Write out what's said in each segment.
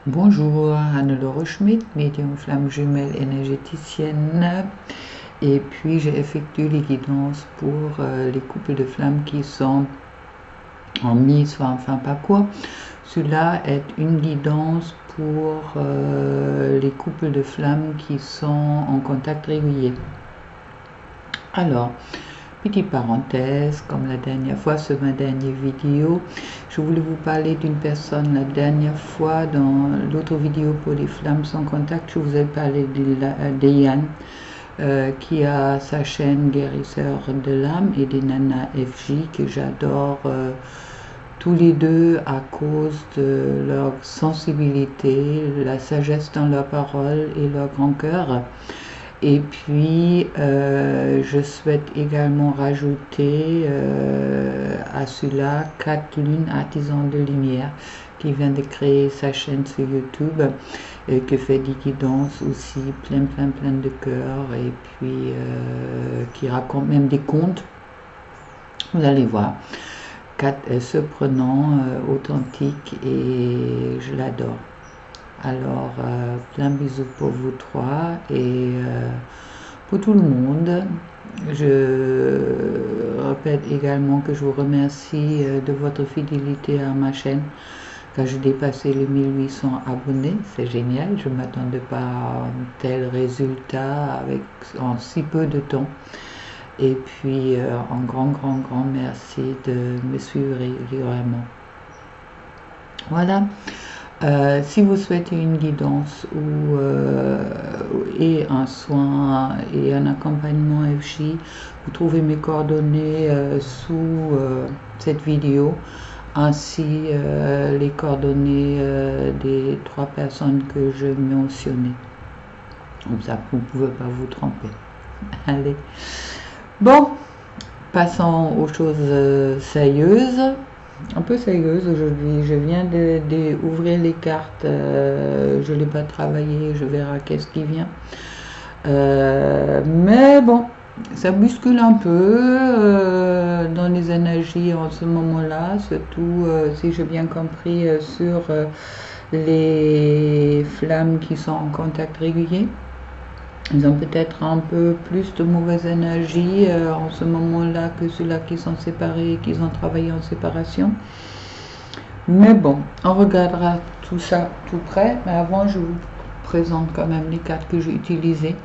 Bonjour, Anne-Laure Schmidt, médium flamme jumelle énergéticienne. Et puis j'ai effectué les guidances pour les couples de flammes qui sont en mise, enfin pas quoi. Cela est une guidance pour les couples de flammes qui sont en contact régulier. Alors, petite parenthèse, comme la dernière fois sur ma dernière vidéo, je voulais vous parler d'une personne. La dernière fois, dans l'autre vidéo pour les flammes sans contact, je vous ai parlé de Yann, qui a sa chaîne Guérisseur de l'âme, et des Nana FJ que j'adore tous les deux à cause de leur sensibilité, la sagesse dans leurs paroles et leur grand cœur. Et puis, je souhaite également rajouter à cela 4 lunes artisans de lumière qui vient de créer sa chaîne sur YouTube et qui fait des guidances aussi plein de cœur, et puis qui raconte même des contes. Vous allez voir, 4 surprenants, authentiques, et je l'adore. Alors, plein bisous pour vous trois et pour tout le monde. Je répète également que je vous remercie de votre fidélité à ma chaîne, car j'ai dépassé les 1800 abonnés. C'est génial, je ne m'attendais pas à un tel résultat en si peu de temps. Et puis, un grand merci de me suivre régulièrement. Voilà. Si vous souhaitez une guidance et un soin et un accompagnement FJ, vous trouvez mes coordonnées sous cette vidéo, ainsi les coordonnées des 3 personnes que je mentionnais. Comme ça, vous ne pouvez pas vous tromper. Allez. Bon, passons aux choses sérieuses. Un peu sérieuse aujourd'hui. Je viens d'ouvrir les cartes, je ne l'ai pas travaillé, je verrai qu'est-ce qui vient. Mais bon, ça bouscule un peu dans les énergies en ce moment-là, surtout si j'ai bien compris sur les flammes qui sont en contact régulier. Ils ont peut-être un peu plus de mauvaise énergie en ce moment-là que ceux-là qui sont séparés et qui ont travaillé en séparation. Mais bon, on regardera tout ça tout près. Mais avant, je vous présente quand même les cartes que j'ai utilisées.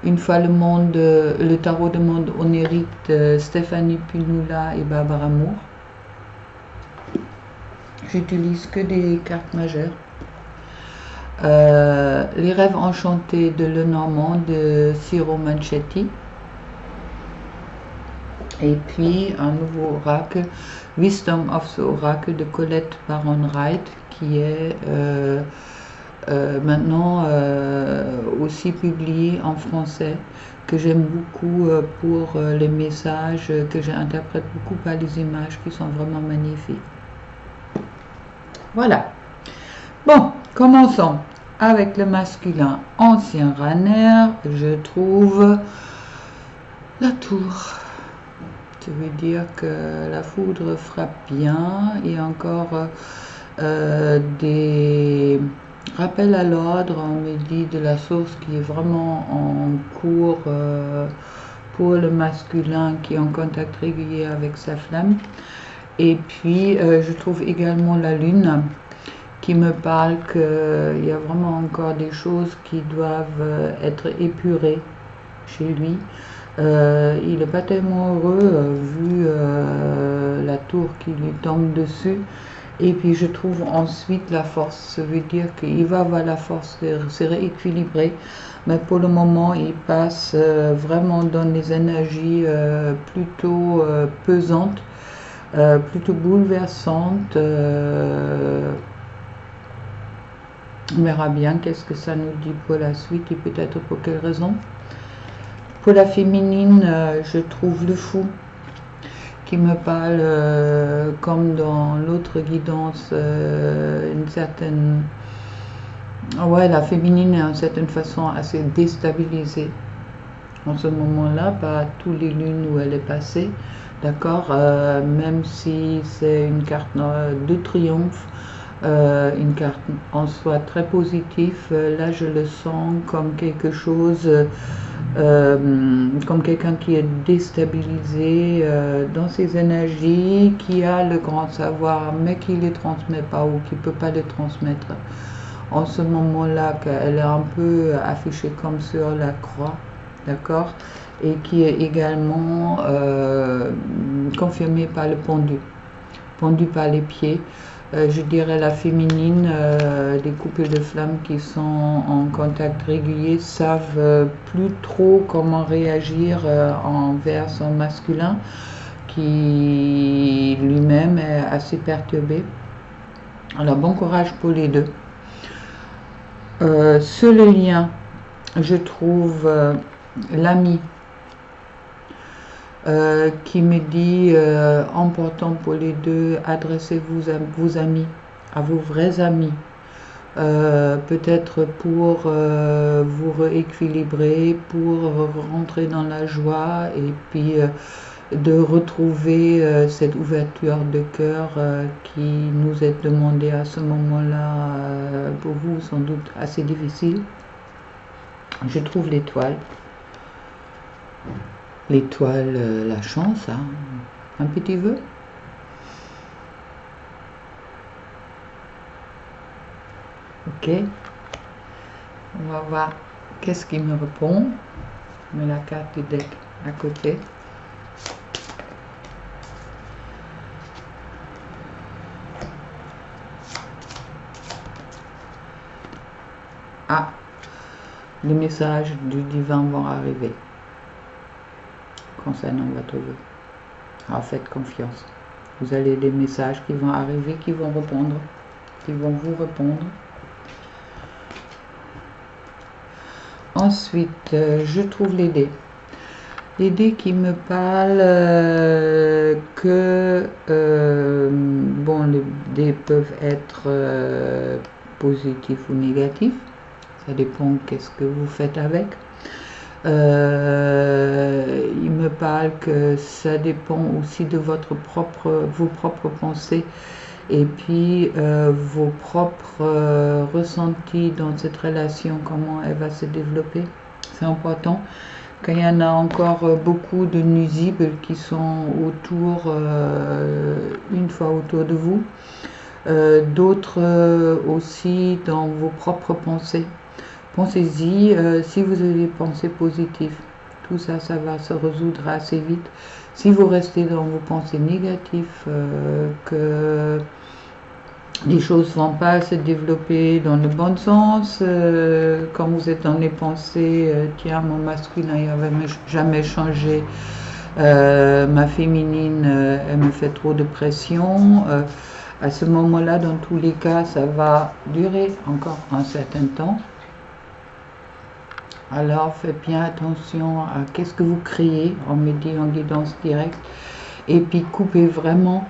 Une fois le tarot de monde onirique de Stéphanie Pinoula et Barbara Moore. J'utilise que des cartes majeures. Les rêves enchantés de Lenormand de Ciro Manchetti, et puis un nouveau oracle, Wisdom of the Oracle de Colette Baron Wright, qui est maintenant aussi publié en français, que j'aime beaucoup pour les messages que j'interprète beaucoup par les images qui sont vraiment magnifiques. Voilà. Bon, commençons avec le masculin ancien Raner. Je trouve la tour. Ça veut dire que la foudre frappe bien. Il y a encore des rappels à l'ordre, on me dit, de la source qui est vraiment en cours pour le masculin qui est en contact régulier avec sa flamme. Et puis, je trouve également la lune, qui me parle qu'il y a vraiment encore des choses qui doivent être épurées chez lui. Il n'est pas tellement heureux vu la tour qui lui tombe dessus. Et puis je trouve ensuite la force. Ça veut dire qu'il va avoir la force de se rééquilibrer. Mais pour le moment, il passe vraiment dans des énergies plutôt pesantes, plutôt bouleversantes. On verra bien qu'est-ce que ça nous dit pour la suite et peut-être pour quelle raison. Pour la féminine, je trouve le fou, qui me parle comme dans l'autre guidance, une certaine... Ouais, la féminine est d'une certaine façon assez déstabilisée en ce moment-là par tous les lunes où elle est passée. D'accord, même si c'est une carte de triomphe, une carte en soi très positive. Là, je le sens comme quelque chose, comme quelqu'un qui est déstabilisé dans ses énergies, qui a le grand savoir, mais qui ne les transmet pas ou qui ne peut pas les transmettre. En ce moment-là, qu'elle est un peu affichée comme sur la croix, d'accord, et qui est également confirmée par le pendu par les pieds. Je dirais la féminine, des couples de flammes qui sont en contact régulier savent plus trop comment réagir envers son masculin qui lui-même est assez perturbé. Alors bon courage pour les deux. Sur le lien, je trouve l'ami qui me dit important pour les deux, adressez-vous à vos amis, à vos vrais amis, peut-être pour vous rééquilibrer, pour rentrer dans la joie et puis de retrouver cette ouverture de cœur qui nous est demandée à ce moment-là, pour vous sans doute assez difficile. Je trouve l'étoile. L'étoile, la chance, hein. Un petit vœu. Ok. On va voir qu'est-ce qui me répond. Je mets la carte du deck à côté. Ah, les messages du divin vont arriver concernant votre vœu. Alors faites confiance. Vous avez des messages qui vont arriver, qui vont répondre, qui vont vous répondre. Ensuite, je trouve les dés. Les dés qui me parlent que, bon, les dés peuvent être positifs ou négatifs. Ça dépend qu'est-ce que vous faites avec. Il me parle que ça dépend aussi de vos propres pensées et puis vos propres ressentis dans cette relation, comment elle va se développer. C'est important. Quand il y en a encore beaucoup de nuisibles qui sont autour, une fois autour de vous, d'autres aussi dans vos propres pensées. Pensez-y, si vous avez des pensées positives, tout ça, ça va se résoudre assez vite. Si vous restez dans vos pensées négatives, que les choses ne vont pas se développer dans le bon sens, quand vous êtes dans les pensées, tiens, mon masculin, il n'avait jamais changé, ma féminine, elle me fait trop de pression, à ce moment-là, dans tous les cas, ça va durer encore un certain temps. Alors faites bien attention à qu'est-ce que vous créez, on me dit en guidance directe, et puis coupez vraiment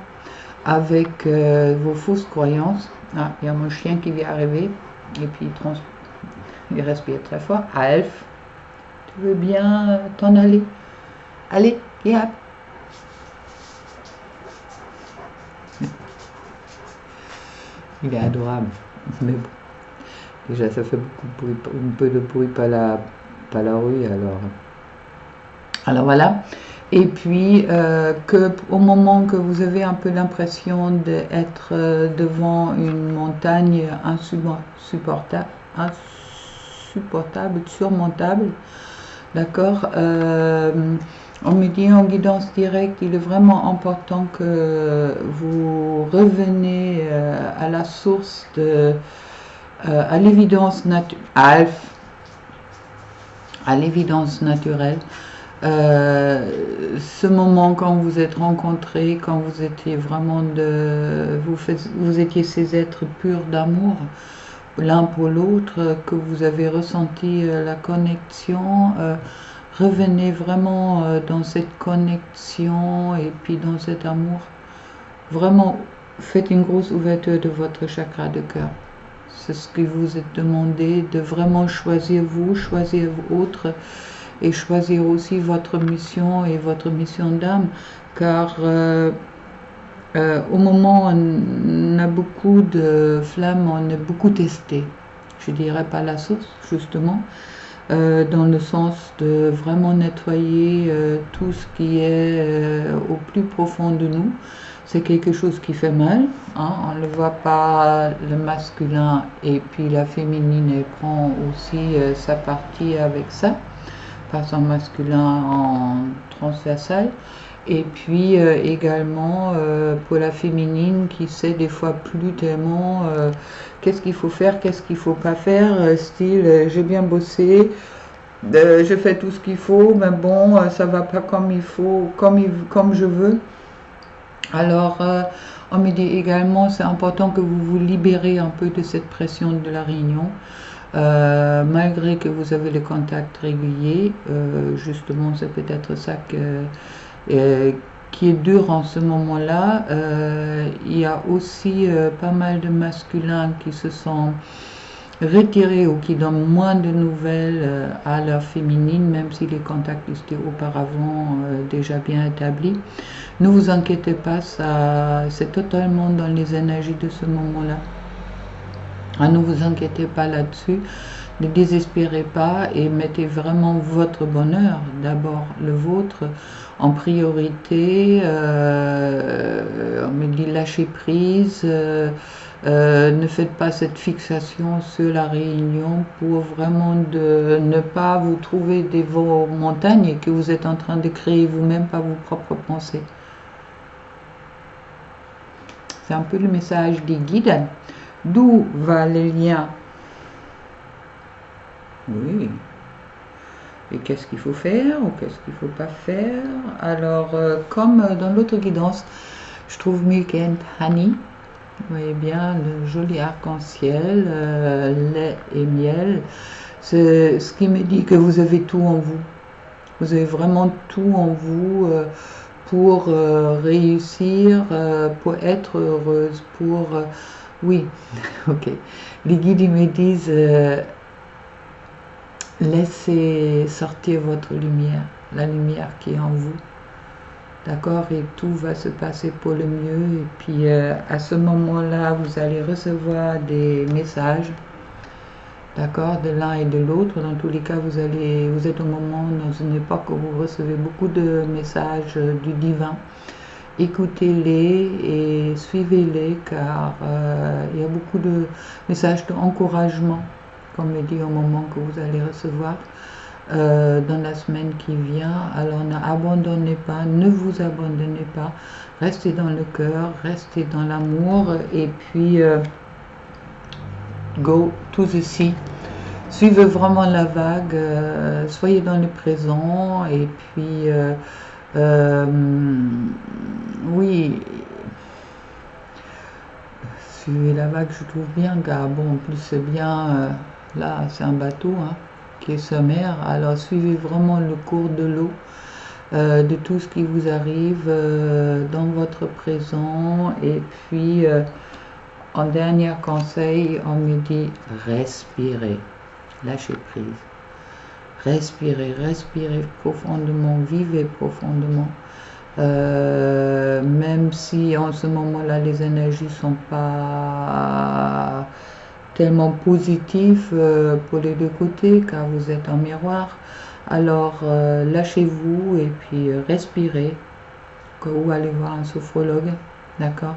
avec vos fausses croyances. Ah, il y a mon chien qui vient arriver, et puis il respire très fort. Alf, tu veux bien t'en aller? Allez, viens. Il est adorable, mais bon. Déjà, ça fait beaucoup de bruit, un peu de bruit par la rue, alors voilà. Et puis, au moment que vous avez un peu l'impression d'être devant une montagne insurmontable, d'accord, on me dit en guidance directe, il est vraiment important que vous reveniez à la source à l'évidence naturelle. Ce moment quand vous êtes rencontrés, quand vous étiez vraiment vous étiez ces êtres purs d'amour l'un pour l'autre, que vous avez ressenti la connexion, revenez vraiment dans cette connexion et puis dans cet amour. Vraiment, faites une grosse ouverture de votre chakra de cœur. C'est ce que vous êtes demandé, de vraiment choisir vous, choisir autres et choisir aussi votre mission et votre mission d'âme, car au moment où on a beaucoup de flammes, on est beaucoup testé. Je dirais pas la sauce, justement, dans le sens de vraiment nettoyer tout ce qui est au plus profond de nous. C'est quelque chose qui fait mal, hein. On ne voit pas le masculin, et puis la féminine elle prend aussi sa partie avec ça, par son masculin en transversal. Et puis également pour la féminine qui sait des fois plus tellement qu'est-ce qu'il faut faire, qu'est-ce qu'il faut pas faire, style j'ai bien bossé, je fais tout ce qu'il faut, mais bon, ça va pas comme il faut, comme je veux. Alors, on me dit également, c'est important que vous vous libérez un peu de cette pression de la réunion, malgré que vous avez le contact régulier. Justement, c'est peut-être ça qui est dur en ce moment-là. Il y a aussi pas mal de masculins qui se sont retirés ou qui donnent moins de nouvelles à leur féminine, même si les contacts étaient auparavant déjà bien établis. Ne vous inquiétez pas, c'est totalement dans les énergies de ce moment-là. Ne vous inquiétez pas là-dessus, ne désespérez pas et mettez vraiment votre bonheur, d'abord le vôtre, en priorité. On me dit lâcher prise, ne faites pas cette fixation sur la réunion pour vraiment de ne pas vous trouver des vos montagnes que vous êtes en train de créer vous-même par vos propres pensées. C'est un peu le message des guides. D'où va le lien? Oui. Et qu'est-ce qu'il faut faire ou qu'est-ce qu'il ne faut pas faire? Alors, comme dans l'autre guidance, je trouve Milk and Honey. Vous voyez bien le joli arc-en-ciel, lait et miel. C'est ce qui me dit que vous avez tout en vous. Vous avez vraiment tout en vous pour réussir, pour être heureuse, pour... oui, ok. Les guides ils me disent laissez sortir votre lumière, la lumière qui est en vous. D'accord? Et tout va se passer pour le mieux. Et puis à ce moment-là, vous allez recevoir des messages, d'accord, de l'un et de l'autre. Dans tous les cas, vous êtes au moment, dans une époque où vous recevez beaucoup de messages du divin. Écoutez-les et suivez-les, car il y a beaucoup de messages d'encouragement, comme le dit au moment que vous allez recevoir dans la semaine qui vient. Alors n'abandonnez pas, ne vous abandonnez pas, restez dans le cœur, restez dans l'amour, et puis go to the sea. Suivez vraiment la vague, soyez dans le présent, et puis oui, suivez la vague, je trouve bien, car bon, en plus c'est bien, là c'est un bateau hein, qui est sommaire, alors suivez vraiment le cours de l'eau, de tout ce qui vous arrive dans votre présent. Et puis en dernier conseil, on me dit respirez, lâchez prise. Respirez, respirez profondément, vivez profondément. Même si en ce moment-là, les énergies sont pas tellement positives pour les deux côtés, car vous êtes en miroir. Alors, lâchez-vous et puis respirez, ou allez voir un sophrologue, d'accord?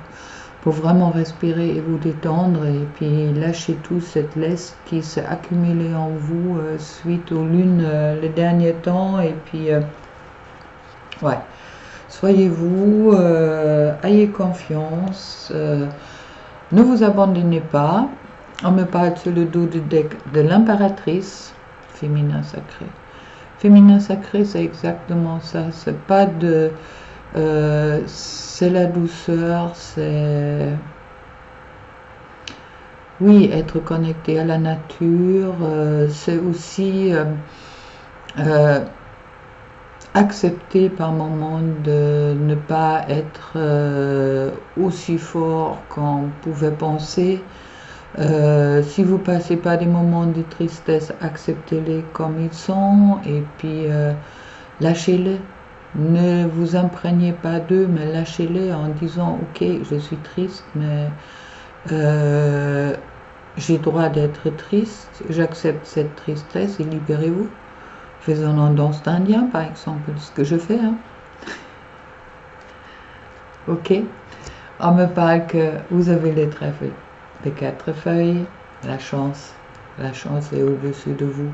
Pour vraiment respirer et vous détendre, et puis lâcher tout cette laisse qui s'est accumulée en vous suite aux lunes le dernier temps. Et puis ouais, soyez-vous, ayez confiance, ne vous abandonnez pas. On me parle sur le dos du deck de l'impératrice, féminin sacré. Féminin sacré, c'est exactement ça, c'est pas de... c'est la douceur, c'est oui, être connecté à la nature, c'est aussi accepter par moments de ne pas être aussi fort qu'on pouvait penser. Si vous passez par des moments de tristesse, acceptez-les comme ils sont, et puis lâchez-les. Ne vous imprégnez pas d'eux, mais lâchez-les en disant ok, je suis triste, mais j'ai droit d'être triste, j'accepte cette tristesse et libérez-vous. Faisons en danse d'Indien par exemple, ce que je fais. Hein. Ok. On me parle que vous avez les trèfles de 4 feuilles, la chance est au-dessus de vous.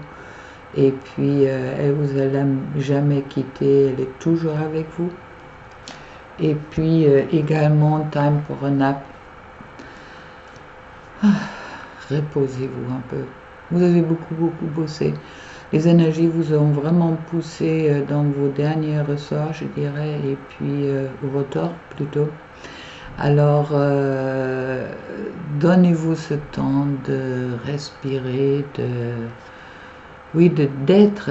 Et puis, elle vous a jamais quitté, elle est toujours avec vous. Et puis, également, time pour un nap. Reposez-vous un peu. Vous avez beaucoup bossé. Les énergies vous ont vraiment poussé dans vos derniers ressorts, je dirais, et puis retors plutôt. Alors, donnez-vous ce temps de respirer, d'être.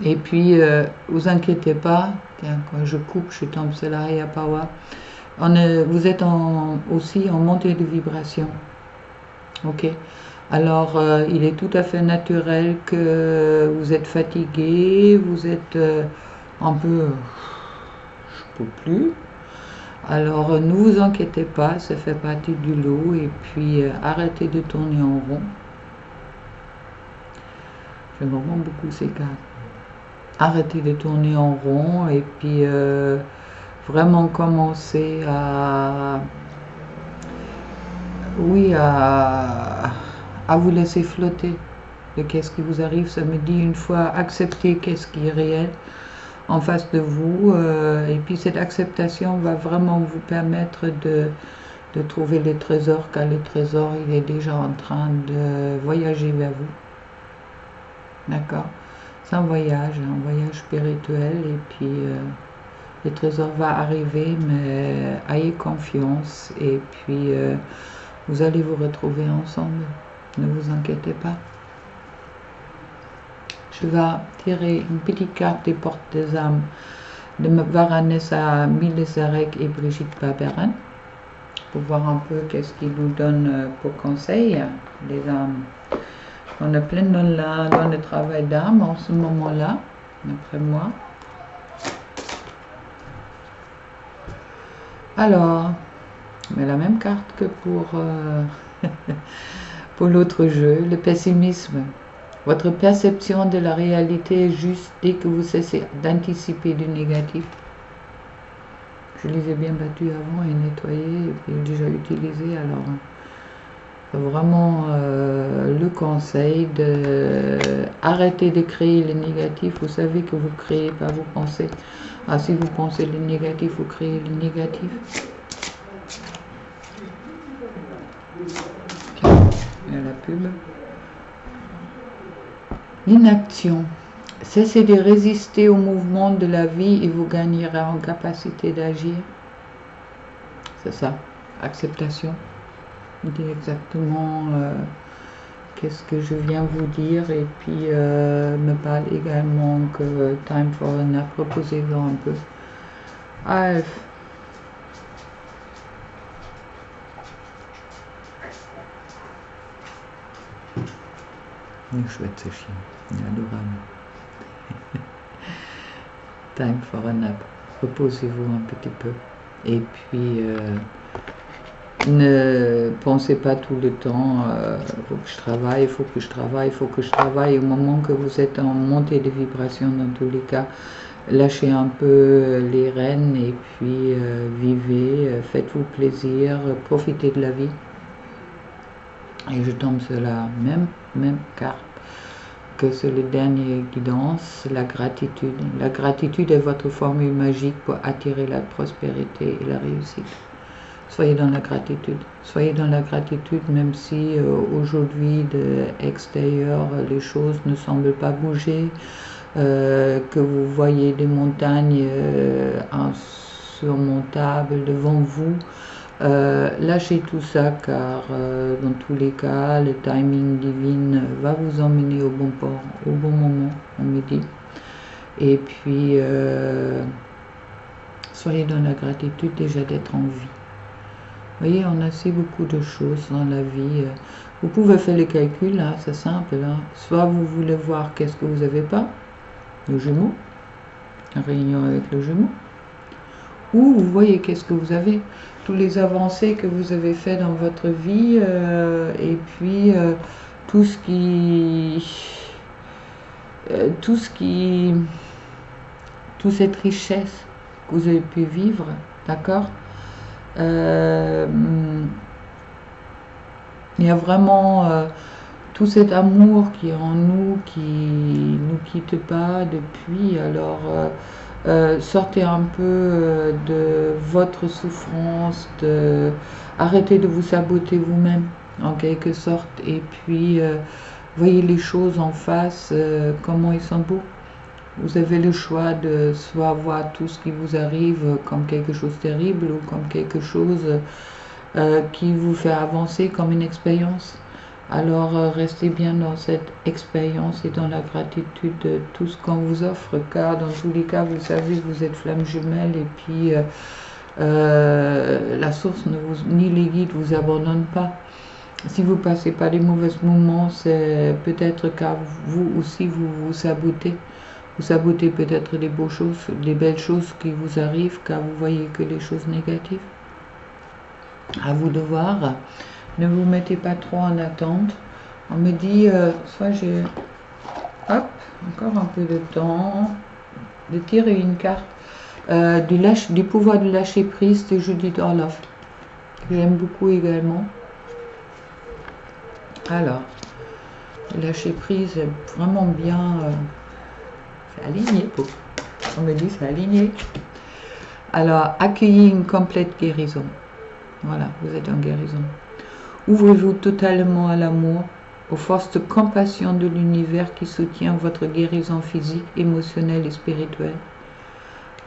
Et puis, vous inquiétez pas, tiens, quand je coupe, je tombe sur la Higher Power. Vous êtes aussi en montée de vibration. Ok. Alors, il est tout à fait naturel que vous êtes fatigué, vous êtes un peu, je peux plus. Alors, ne vous inquiétez pas, ça fait partie du lot. Et puis, arrêtez de tourner en rond. J'aime vraiment beaucoup ces cartes. Arrêtez de tourner en rond et puis vraiment commencer à, oui, à vous laisser flotter de qu'est-ce qui vous arrive. Ça me dit une fois, accepter qu'est-ce qui est réel en face de vous. Et puis cette acceptation va vraiment vous permettre de trouver les trésors, car le trésor, il est déjà en train de voyager vers vous. D'accord? C'est un voyage spirituel, et puis le trésor va arriver, mais ayez confiance, et puis vous allez vous retrouver ensemble. Ne vous inquiétez pas. Je vais tirer une petite carte des portes des âmes de Varanessa Milesarek et Brigitte Barberin pour voir un peu qu'est-ce qu'ils nous donnent pour conseil, les âmes. On a plein dans le travail d'âme en ce moment-là, d'après moi. Alors, mais la même carte que pour, pour l'autre jeu, le pessimisme. Votre perception de la réalité est juste dès que vous cessez d'anticiper du négatif. Je les ai bien battus avant et nettoyés et puis déjà utilisés, alors vraiment le conseil de arrêter de créer le négatif. Vous savez que vous créez pas vos pensées. Ah, si vous pensez le négatif, vous créez le négatif. Il y a la pub. L'inaction. Cessez de résister au mouvement de la vie et vous gagnerez en capacité d'agir. C'est ça, acceptation. Dit exactement qu'est-ce que je viens vous dire, et puis me parle également que time for a nap, reposez-vous un peu. Alf. Il est chouette ce chien, il est adorable. Time for a nap, reposez-vous un petit peu, et puis ne pensez pas tout le temps, faut que je travaille, faut que je travaille, faut que je travaille. Au moment que vous êtes en montée de vibration, dans tous les cas, lâchez un peu les rênes et puis vivez, faites-vous plaisir, profitez de la vie. Et je tombe sur la même carte que sur le dernier guidance, la gratitude. La gratitude est votre formule magique pour attirer la prospérité et la réussite. Soyez dans la gratitude. Soyez dans la gratitude, même si aujourd'hui, de extérieur, les choses ne semblent pas bouger, que vous voyez des montagnes insurmontables devant vous. Lâchez tout ça, car dans tous les cas, le timing divin va vous emmener au bon port, au bon moment, on me dit. Et puis, soyez dans la gratitude déjà d'être en vie. Vous voyez, on a si beaucoup de choses dans la vie. Vous pouvez faire les calculs, là, c'est simple. Là. Soit vous voulez voir qu'est-ce que vous n'avez pas, le Gémeaux, la réunion avec le Gémeaux. Ou vous voyez qu'est-ce que vous avez, tous les avancées que vous avez fait dans votre vie, et puis tout ce qui, toute cette richesse que vous avez pu vivre, d'accord. Il y a vraiment tout cet amour qui est en nous, qui nous quitte pas depuis. Alors sortez un peu de votre souffrance, arrêtez de vous saboter vous-même en quelque sorte, et puis voyez les choses en face, comment ils sont beaux. Vous avez le choix de soit voir tout ce qui vous arrive comme quelque chose de terrible, ou comme quelque chose qui vous fait avancer comme une expérience. Alors restez bien dans cette expérience et dans la gratitude de tout ce qu'on vous offre, car dans tous les cas, vous savez que vous êtes flamme jumelle, et puis la source ni les guides vous abandonnent pas. Si vous passez par des mauvais moments, c'est peut-être car vous aussi vous vous sabotez. Vous sabotez peut-être des belles choses qui vous arrivent, car vous voyez que les choses négatives. À vous de voir. Ne vous mettez pas trop en attente. On me dit, soit j'ai, hop, encore un peu de temps, de tirer une carte du pouvoir de lâcher prise de Judith Orloff. J'aime beaucoup également. Alors, lâcher prise est vraiment bien. C'est aligné. On me dit c'est aligné. Alors, accueillez une complète guérison. Voilà, vous êtes en guérison. Ouvrez-vous totalement à l'amour, aux forces de compassion de l'univers qui soutient votre guérison physique, émotionnelle et spirituelle.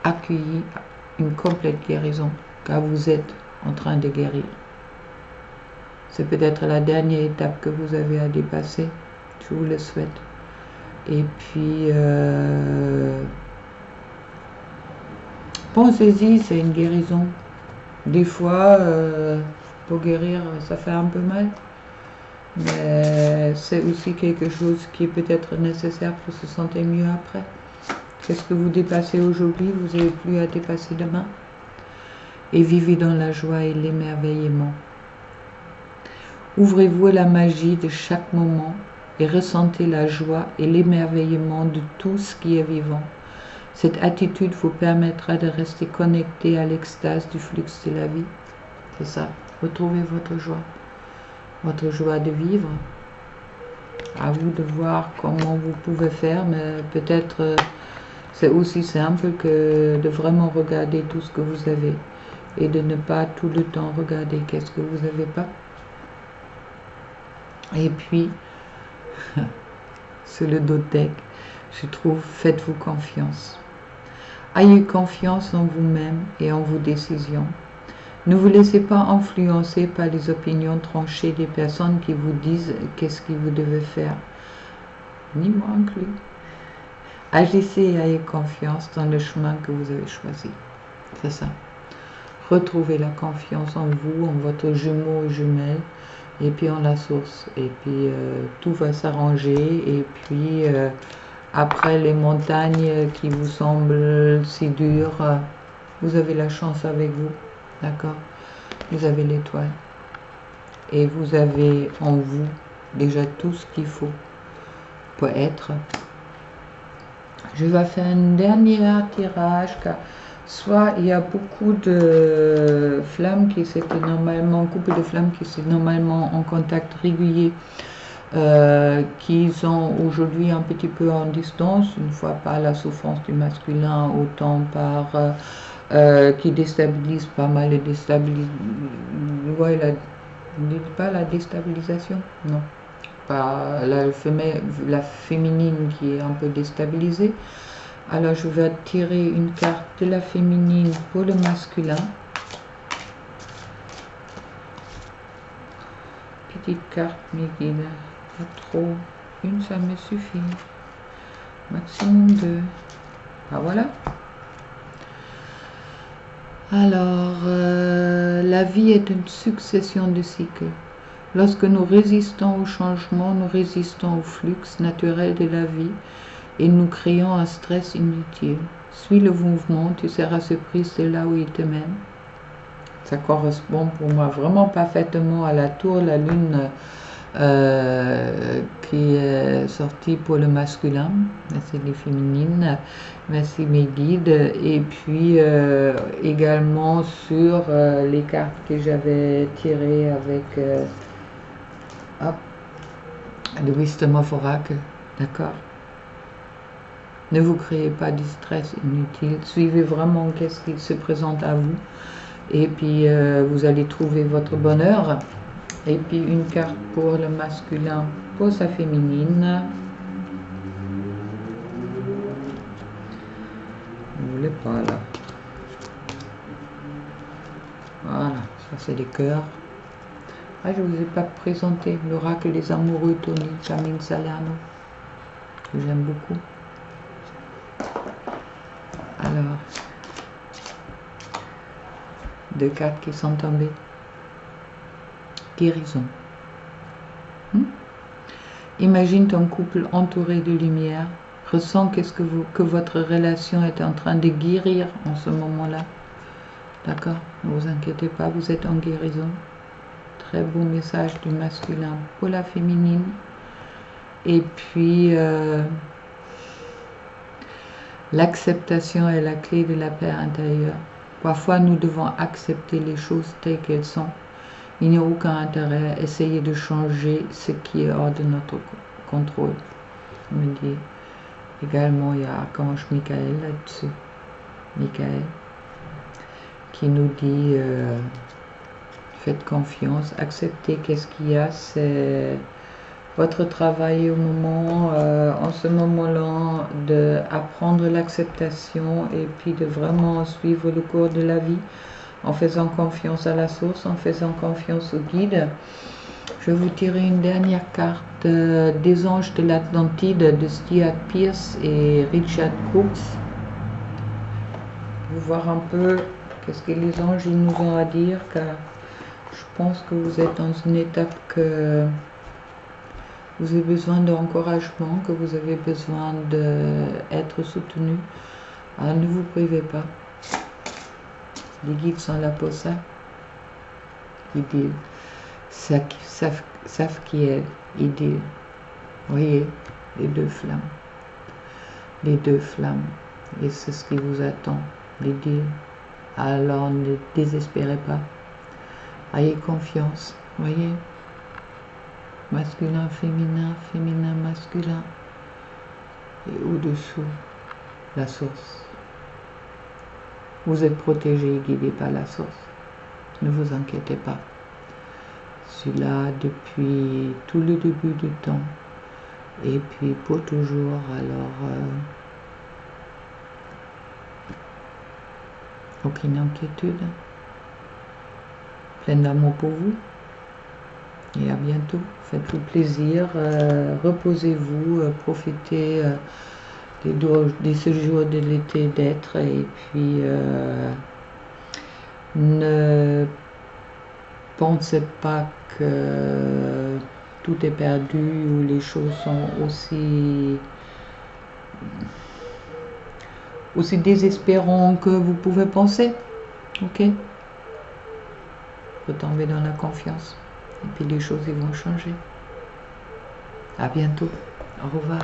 Accueillez une complète guérison, car vous êtes en train de guérir. C'est peut-être la dernière étape que vous avez à dépasser. Je vous le souhaite. Et puis, pensez-y, c'est une guérison. Des fois, pour guérir, ça fait un peu mal. Mais c'est aussi quelque chose qui est peut-être nécessaire pour se sentir mieux après. Qu'est-ce que vous dépassez aujourd'hui, vous n'avez plus à dépasser demain. Et vivez dans la joie et l'émerveillement. Ouvrez-vous à la magie de chaque moment et ressentez la joie et l'émerveillement de tout ce qui est vivant. Cette attitude vous permettra de rester connecté à l'extase du flux de la vie. C'est ça, retrouvez votre joie de vivre. À vous de voir comment vous pouvez faire, mais peut-être c'est aussi simple que de vraiment regarder tout ce que vous avez et de ne pas tout le temps regarder qu'est-ce que vous n'avez pas. Et puis, sur le dodeck, je trouve, faites-vous confiance. Ayez confiance en vous-même et en vos décisions. Ne vous laissez pas influencer par les opinions tranchées des personnes qui vous disent qu'est-ce que vous devez faire, ni moi inclus. Agissez et ayez confiance dans le chemin que vous avez choisi. C'est ça. Retrouvez la confiance en vous, en votre jumeau et jumelle, et puis en la source. Et puis tout va s'arranger. Et puis après les montagnes qui vous semblent si dures, vous avez la chance avec vous. D'accord? Vous avez l'étoile. Et vous avez en vous déjà tout ce qu'il faut pour être. Je vais faire un dernier tirage, car soit il y a beaucoup de flammes qui s'étaient normalement, couple de flammes qui étaient normalement en contact régulier, qui sont aujourd'hui un petit peu en distance, une fois par la souffrance du masculin, autant par qui déstabilise pas mal et déstabilise. Ouais, pas la déstabilisation, non. Par la féminine qui est un peu déstabilisée. Alors je vais tirer une carte de la féminine pour le masculin. Petite carte, mes guides. Pas trop. Une, ça me suffit. Maximum deux. Ah voilà. Alors, la vie est une succession de cycles. Lorsque nous résistons au changement, nous résistons au flux naturel de la vie et nous créons un stress inutile. Suis le mouvement, tu seras surprise de là où il te mène. Ça correspond pour moi vraiment parfaitement à la tour, la lune qui est sortie pour le masculin. Merci les féminines, merci mes guides. Et puis également sur les cartes que j'avais tirées avec le Wisdom of Oracle. D'accord? Ne vous créez pas du stress inutile. Suivez vraiment qu'est-ce qui se présente à vous. Et puis vous allez trouver votre bonheur. Et puis une carte pour le masculin, pour sa féminine. Vous voulez pas là. Voilà, ça c'est les cœurs. Ah, je ne vous ai pas présenté l'oracle des amoureux, Tony Camille Salerno, que j'aime beaucoup. Alors, deux cartes qui sont tombées. Guérison. Imagine ton couple entouré de lumière. Ressens que votre relation est en train de guérir en ce moment-là. D'accord? Ne vous inquiétez pas, vous êtes en guérison. Très beau message du masculin pour la féminine. Et puis, l'acceptation est la clé de la paix intérieure. Parfois, nous devons accepter les choses telles qu'elles sont. Il n'y a aucun intérêt à essayer de changer ce qui est hors de notre contrôle. On me dit également, il y a Archange Michael là-dessus. Michael, qui nous dit faites confiance, acceptez qu'est-ce qu'il y a, c'est votre travail au moment, en ce moment-là, d'apprendre l'acceptation et puis de vraiment suivre le cours de la vie en faisant confiance à la source, en faisant confiance au guide. Je vais vous tirer une dernière carte des anges de l'Atlantide de Stuart Pearce et Richard Crooks. Vous voir un peu qu'est-ce que les anges ils nous ont à dire, car je pense que vous êtes dans une étape que vous avez besoin d'encouragement, que vous avez besoin d'être soutenu. Alors ne vous privez pas. Les guides sont là pour ça. Ils disent, savent qui est. Ils disent, voyez, les deux flammes. Les deux flammes. Et c'est ce qui vous attend. Les dire. Alors ne désespérez pas. Ayez confiance. Voyez. Masculin, féminin, féminin, masculin. Et au-dessous, la source. Vous êtes protégé et guidé par la source. Ne vous inquiétez pas. Je suis là depuis tout le début du temps. Et puis pour toujours. Alors, aucune inquiétude. Plein d'amour pour vous. Et à bientôt. Faites-vous plaisir. Reposez-vous. Profitez des séjours de l'été d'être. Et puis, ne pensez pas que tout est perdu ou les choses sont aussi désespérantes que vous pouvez penser. Ok? Vous tombez dans la confiance. Et puis les choses ils vont changer. À bientôt. Au revoir.